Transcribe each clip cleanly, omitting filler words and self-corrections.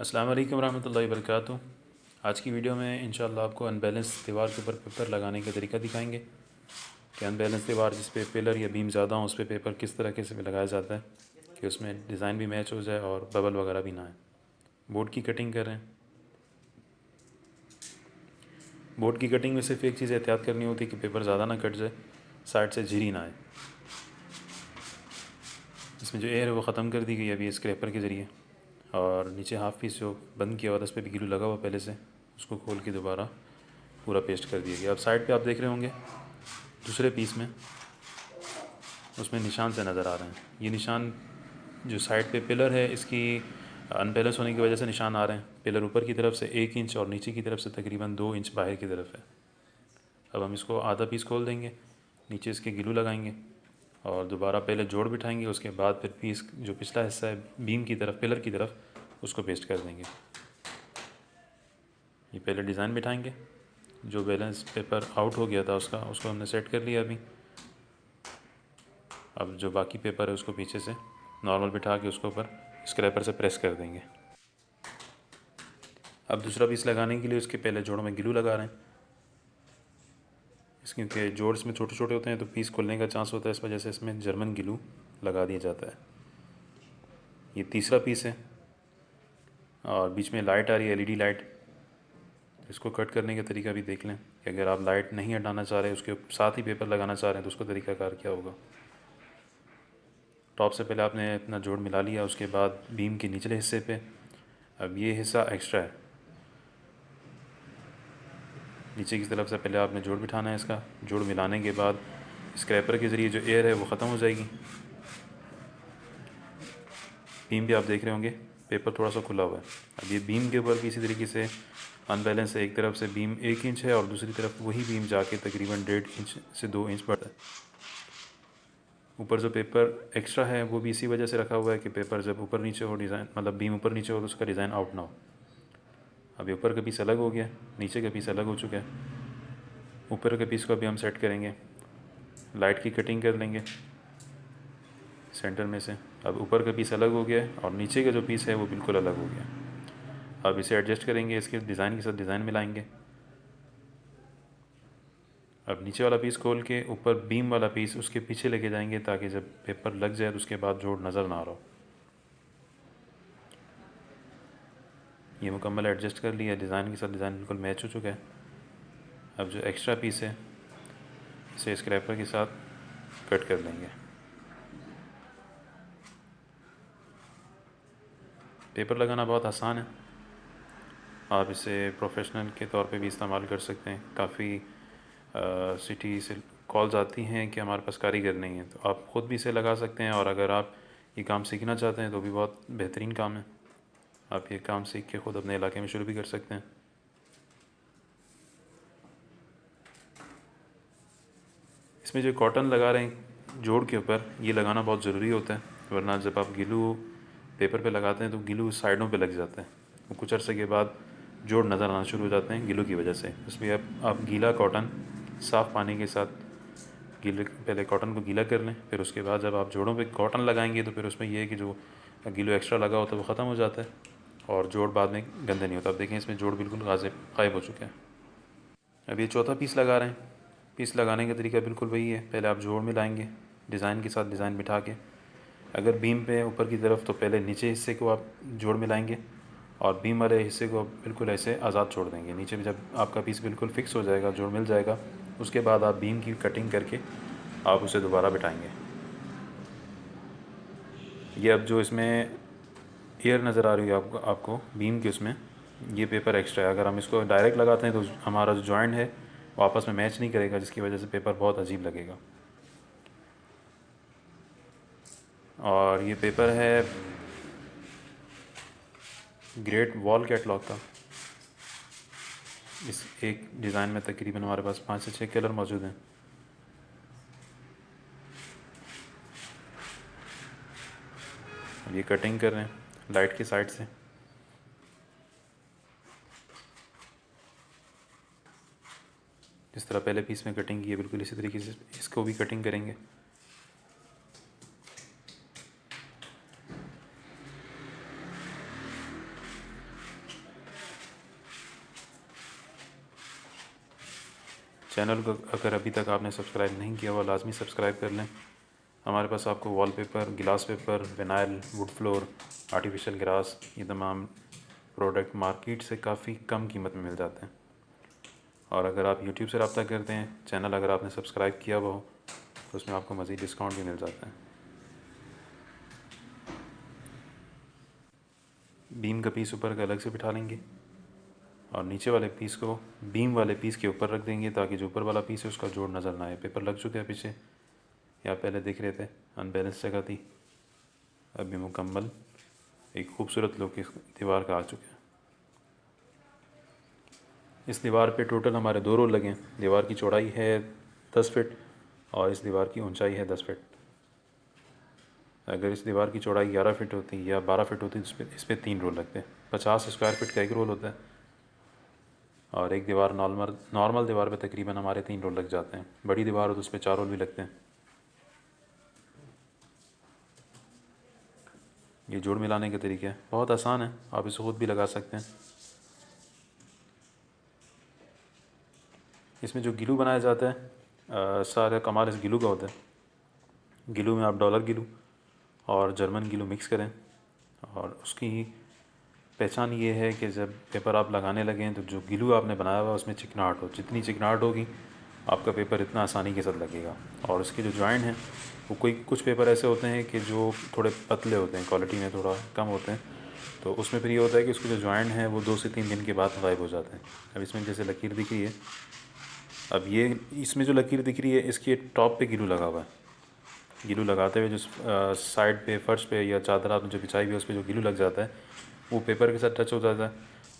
अस्सलाम वालेकुम रहमतुल्लाहि वबरकातुहू। आज की वीडियो में इंशाअल्लाह आपको अनबैलेंस दीवार के ऊपर पेपर लगाने का तरीका दिखाएंगे कि अनबैलेंस दीवार जिस पे पिलर या बीम ज़्यादा हो उस पर पेपर किस तरीके से लगाया जाता है कि उसमें डिज़ाइन भी मैच हो जाए और बबल वगैरह भी ना आए। बोर्ड की कटिंग कर रहे हैं। बोर्ड की कटिंग में सिर्फ एक चीज़ एहतियात करनी होती है कि पेपर ज़्यादा ना कट जाए, साइड से झिरी ना आए। इसमें जो एयर है वो ख़त्म कर दी गई अभी स्क्रैपर के ज़रिए, और नीचे हाफ पीस जो बंद किया हुआ था उस पर भी ग्लू लगा हुआ पहले से, उसको खोल के दोबारा पूरा पेस्ट कर दिया गया। अब साइड पे आप देख रहे होंगे दूसरे पीस में उसमें निशान से नज़र आ रहे हैं। ये निशान जो साइड पे पिलर है इसकी अनबैलेंस होने की वजह से निशान आ रहे हैं। पिलर ऊपर की तरफ से 1 इंच और नीचे की तरफ से तकरीबन 2 इंच बाहर की तरफ है। अब हम इसको आधा पीस खोल देंगे, नीचे इसके ग्लू लगाएंगे और दोबारा पहले जोड़ बिठाएंगे, उसके बाद फिर पीस जो पिछला हिस्सा है बीम की तरफ, पिलर की तरफ, उसको पेस्ट कर देंगे। ये पहले डिज़ाइन बिठाएंगे, जो बैलेंस पेपर आउट हो गया था उसको हमने सेट कर लिया अभी। अब जो बाकी पेपर है उसको पीछे से नॉर्मल बिठा के उसके ऊपर स्क्रैपर से प्रेस कर देंगे। अब दूसरा पीस लगाने के लिए उसके पहले जोड़ों में ग्लू लगा रहे हैं। क्योंकि जोड़ इसमें छोटे छोटे होते हैं तो पीस खुलने का चांस होता है, इस वजह से इसमें जर्मन ग्लू लगा दिया जाता है। ये तीसरा पीस है और बीच में लाइट आ रही है, एलईडी लाइट। इसको कट करने का तरीका भी देख लें कि अगर आप लाइट नहीं हटाना चाह रहे उसके साथ ही पेपर लगाना चाह रहे हैं तो उसका तरीकाकार क्या होगा। टॉप से पहले आपने अपना जोड़ मिला लिया, उसके बाद बीम के निचले हिस्से पे अब ये हिस्सा एक्स्ट्रा है, नीचे की तरफ से पहले आपने जोड़ बिठाना है। इसका जोड़ मिलाने के बाद स्क्रैपर के ज़रिए जो एयर है वो ख़त्म हो जाएगी। बीम भी आप देख रहे होंगे पेपर थोड़ा सा खुला हुआ है। अब ये बीम के ऊपर भी इसी तरीके से अनबैलेंस है, एक तरफ से बीम 1 इंच है और दूसरी तरफ वही बीम जाके तकरीबन 1.5 इंच से 2 इंच बढ़ता है। ऊपर जो पेपर एक्स्ट्रा है वो भी इसी वजह से रखा हुआ है कि पेपर जब ऊपर नीचे हो, डिज़ाइन मतलब बीम ऊपर नीचे हो तो उसका डिज़ाइन आउट ना हो। अब ऊपर का पीस अलग हो गया, नीचे का पीस अलग हो चुका है। ऊपर के पीस को अभी हम सेट करेंगे, लाइट की कटिंग कर लेंगे सेंटर में से। अब ऊपर का पीस अलग हो गया है और नीचे का जो पीस है वो बिल्कुल अलग हो गया। अब इसे एडजस्ट करेंगे, इसके डिज़ाइन के साथ डिज़ाइन मिलाएंगे। अब नीचे वाला पीस खोल के ऊपर बीम वाला पीस उसके पीछे लेके जाएंगे ताकि जब पेपर लग जाए तो उसके बाद जोड़ नज़र ना आ रहा हो। ये मुकम्मल एडजस्ट कर लिया, डिज़ाइन के साथ डिज़ाइन बिल्कुल मैच हो चुका है। अब जो एक्स्ट्रा पीस है इसे स्क्रैपर के साथ कट कर लेंगे। पेपर लगाना बहुत आसान है, आप इसे प्रोफेशनल के तौर पे भी इस्तेमाल कर सकते हैं। काफ़ी सिटी से कॉल्स आती हैं कि हमारे पास कारीगर नहीं है, तो आप ख़ुद भी इसे लगा सकते हैं। और अगर आप ये काम सीखना चाहते हैं तो भी बहुत बेहतरीन काम है, आप ये काम सीख के ख़ुद अपने इलाके में शुरू भी कर सकते हैं। इसमें जो कॉटन लगा रहे हैं जोड़ के ऊपर, ये लगाना बहुत ज़रूरी होता है, वरना जब आप गिलू पेपर पे लगाते हैं तो गिलू साइडों पे लग जाता है, वो कुछ अर्से के बाद जोड़ नज़र आना शुरू हो जाते हैं गिलू की वजह से। इसलिए आप गीला कॉटन साफ़ पानी के साथ गीले पहले कॉटन को गीला कर लें, फिर उसके बाद जब आप जोड़ों पे कॉटन लगाएंगे तो फिर उसमें यह है कि जो गिलू एक्स्ट्रा लगा होता है वो ख़त्म हो जाता है और जोड़ बाद में गंदे नहीं होता। अब देखें इसमें जोड़ बिल्कुल गायब हो चुके हैं। अब ये चौथा पीस लगा रहे हैं। पीस लगाने का तरीका बिल्कुल वही है, पहले आप जोड़ मिलाएंगे डिज़ाइन के साथ डिज़ाइन बिठा के। अगर बीम पे ऊपर की तरफ तो पहले नीचे हिस्से को आप जोड़ मिलाएंगे और बीम वाले हिस्से को बिल्कुल ऐसे आज़ाद छोड़ देंगे। नीचे जब आपका पीस बिल्कुल फिक्स हो जाएगा, जोड़ मिल जाएगा, उसके बाद आप बीम की कटिंग करके आप उसे दोबारा बिठाएंगे। ये अब जो इसमें एयर नज़र आ रही है आपको बीम के उसमें, ये पेपर एक्स्ट्रा है। अगर हम इसको डायरेक्ट लगाते हैं तो हमारा जो जॉइंट है वो आपस में मैच नहीं करेगा, जिसकी वजह से पेपर बहुत अजीब लगेगा। और ये पेपर है ग्रेट वॉल कैटलॉग का। इस एक डिज़ाइन में तकरीबन हमारे पास 5 से 6 कलर मौजूद हैं। अब ये कटिंग कर रहे हैं लाइट की साइड से। जिस तरह पहले पीस में कटिंग की है बिल्कुल इसी तरीके से इसको भी कटिंग करेंगे। चैनल को अगर अभी तक आपने सब्सक्राइब नहीं किया हुआ लाजमी सब्सक्राइब कर लें। हमारे पास आपको वॉलपेपर, गिलास paper, vinyl, would floor, artificial grass, ये तमाम प्रोडक्ट मार्केट से काफ़ी कम कीमत में मिल जाते हैं। और अगर आप यूट्यूब से रब्ता करते हैं, चैनल अगर आपने सब्सक्राइब किया हुआ हो तो उसमें आपको मज़ीद डिस्काउंट भी मिल जाता है। बीम का पीस ऊपर का अलग से बिठा लेंगे और नीचे वाले पीस को बीम वाले पीस के ऊपर रख देंगे ताकि जो ऊपर वाला पीस है उसका जोड़ नज़र ना आए। पेपर लग चुके हैं पीछे, या पहले देख रहे थे अनबैलेंस जगह थी, अभी मुकम्मल एक खूबसूरत लुक इस दीवार का आ चुका है। इस दीवार पे टोटल हमारे 2 रोल लगे हैं। दीवार की चौड़ाई है 10 फिट और इस दीवार की ऊंचाई है 10 फिट। अगर इस दीवार की चौड़ाई 11 फिट होती या 12 फिट होती तो इस पे 3 रोल लगते हैं। 50 स्क्वायर फिट का एक रोल होता है और एक दीवार नॉर्मल दीवार पे तकरीबन हमारे 3 रोल लग जाते हैं। बड़ी दीवार हो तो उस पर 4 रोल भी लगते हैं। ये जोड़ मिलाने के तरीके हैं, बहुत आसान है, आप इसे खुद भी लगा सकते हैं। इसमें जो गिलू बनाया जाता है सारा कमाल इस गिलू का होता है। गिलू में आप डॉलर गिलू और जर्मन गिलू मिक्स करें और उसकी पहचान ये है कि जब पेपर आप लगाने लगें तो जो गिलू आपने बनाया हुआ उसमें चिकनाहट हो। जितनी चिकनाहट होगी आपका पेपर इतना आसानी के साथ लगेगा। और उसके जो जॉइंट हैं वो कुछ पेपर ऐसे होते हैं कि जो थोड़े पतले होते हैं, क्वालिटी में थोड़ा कम होते हैं, तो उसमें फिर ये होता है कि उसके जो जॉइंट हैं वो 2 से 3 दिन के बाद गायब हो जाते हैं। अब इसमें जैसे लकीर दिख रही है, अब ये इसमें जो लकीर दिख रही है इसके टॉप पे गिलू लगा हुआ है। गिलू लगाते हुए जो साइड पे फर्श पे या चादर आपने जो बिछाई हुई है उस पर जो गिलू लग जाता है वो पेपर के साथ टच हो जाता है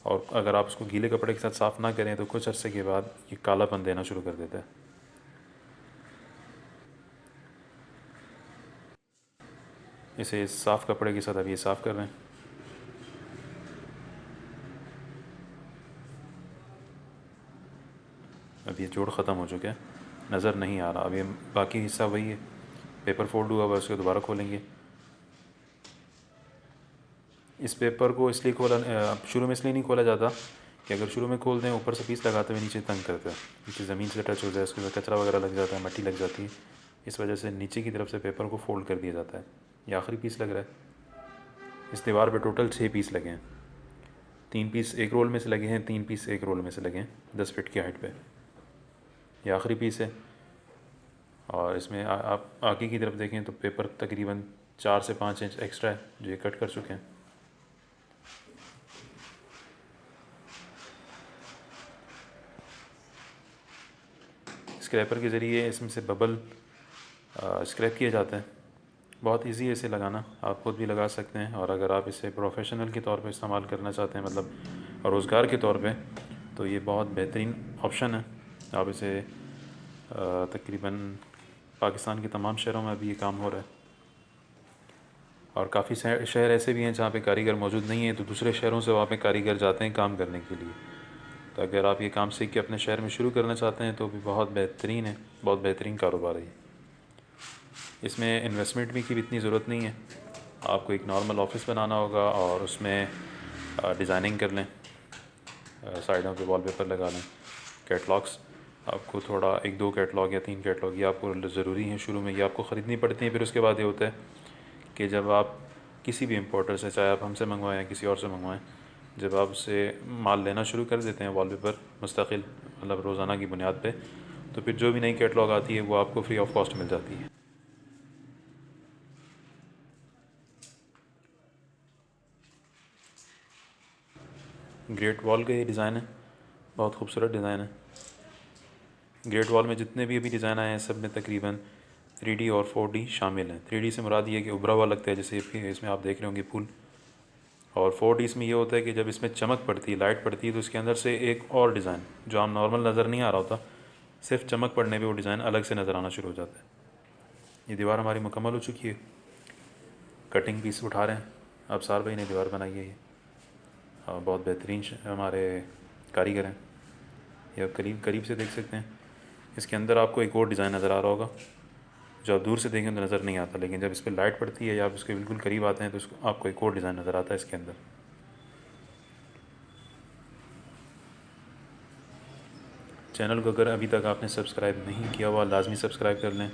और अगर आप उसको गीले कपड़े के साथ साफ़ ना करें तो कुछ अर्से के बाद ये कालापन देना शुरू कर देता है। इसे साफ़ कपड़े के साथ अब ये साफ़ कर रहे हैं। अब ये जोड़ ख़त्म हो चुका है, नज़र नहीं आ रहा। अब ये बाकी हिस्सा वही है, पेपर फोल्ड हुआ हुआ है, उसको दोबारा खोलेंगे। इस पेपर को इसलिए शुरू में इसलिए नहीं खोला जाता कि अगर शुरू में खोल दें ऊपर से पीस लगाते हुए नीचे तंग करता है, नीचे ज़मीन से टच हो जाए, उसके बाद कचरा वगैरह लग जाता है, मिट्टी लग जाती है। इस वजह से नीचे की तरफ से पेपर को फोल्ड कर दिया जाता है। ये आखिरी पीस लग रहा है। इस दीवार पे टोटल 6 पीस लगे हैं। 3 पीस एक रोल में से लगे हैं, 3 पीस एक रोल में से लगे हैं 10 फिट की हाइट पे। ये आखिरी पीस है और इसमें आप आगे की तरफ देखें तो पेपर तकरीबन 4 से 5 इंच एक्स्ट्रा है जो ये कट कर चुके हैं। स्क्रैपर के ज़रिए इसमें से बबल स्क्रैप किया जाता है। बहुत इजी है इसे लगाना, आप खुद भी लगा सकते हैं। और अगर आप इसे प्रोफेशनल के तौर पे इस्तेमाल करना चाहते हैं, मतलब रोज़गार के तौर पे, तो ये बहुत बेहतरीन ऑप्शन है। आप इसे तकरीबन पाकिस्तान के तमाम शहरों में अभी ये काम हो रहा है और काफ़ी शहर ऐसे भी हैं जहाँ पे कारीगर मौजूद नहीं है, तो दूसरे शहरों से वहाँ पे कारीगर जाते हैं काम करने के लिए। तो अगर आप ये काम सीख के अपने शहर में शुरू करना चाहते हैं तो भी बहुत बेहतरीन है, बहुत बेहतरीन कारोबार है ये। इसमें इन्वेस्टमेंट भी की इतनी ज़रूरत नहीं है। आपको एक नॉर्मल ऑफिस बनाना होगा और उसमें डिज़ाइनिंग कर लें, साइडों पे वॉलपेपर लगा लें। कैटलॉग्स आपको थोड़ा 1-2 कैटलॉग या 3 कैटलॉग ये आपको ज़रूरी हैं शुरू में, ये आपको ख़रीदनी पड़ती हैं। फिर उसके बाद ये होता है कि जब आप किसी भी इम्पोर्टर से, चाहे आप हमसे मंगवाएं या किसी और से मंगवाएं, जब आप उससे माल लेना शुरू कर देते हैं वॉलपेपर मुस्तकिल, मतलब रोज़ाना की बुनियाद पे, तो फिर जो भी नई कैटलॉग आती है वो आपको फ्री ऑफ कॉस्ट मिल जाती है। ग्रेट वॉल का ये डिज़ाइन है, बहुत खूबसूरत डिज़ाइन है। ग्रेट वॉल में जितने भी अभी डिज़ाइन आए हैं सब में तकरीबन 3D और 4D शामिल हैं। 3D से मुराद ये है कि उभरा हुआ लगता है, जैसे इसमें आप देख रहे होंगे फूल। और 4D इसमें ये होता है कि जब इसमें चमक पड़ती है, लाइट पड़ती है, तो इसके अंदर से एक और डिज़ाइन जो आम नॉर्मल नज़र नहीं आ रहा होता, सिर्फ चमक पड़ने पे वो डिज़ाइन अलग से नज़र आना शुरू हो जाता है। ये दीवार हमारी मुकम्मल हो चुकी है, कटिंग पीस उठा रहे हैं। अबसार भाई ने दीवार बनाई है ये, और बहुत बेहतरीन हमारे कारीगर हैं। ये आप करीब करीब से देख सकते हैं। इसके अंदर आपको एक और डिज़ाइन नज़र आ रहा होगा जो आप दूर से देखें तो नज़र नहीं आता, लेकिन जब इस पर लाइट पड़ती है या आप इसके बिल्कुल करीब आते हैं तो आपको एक और डिज़ाइन नज़र आता है इसके अंदर। चैनल को अगर अभी तक आपने सब्सक्राइब नहीं किया हुआ लाजमी सब्सक्राइब कर लें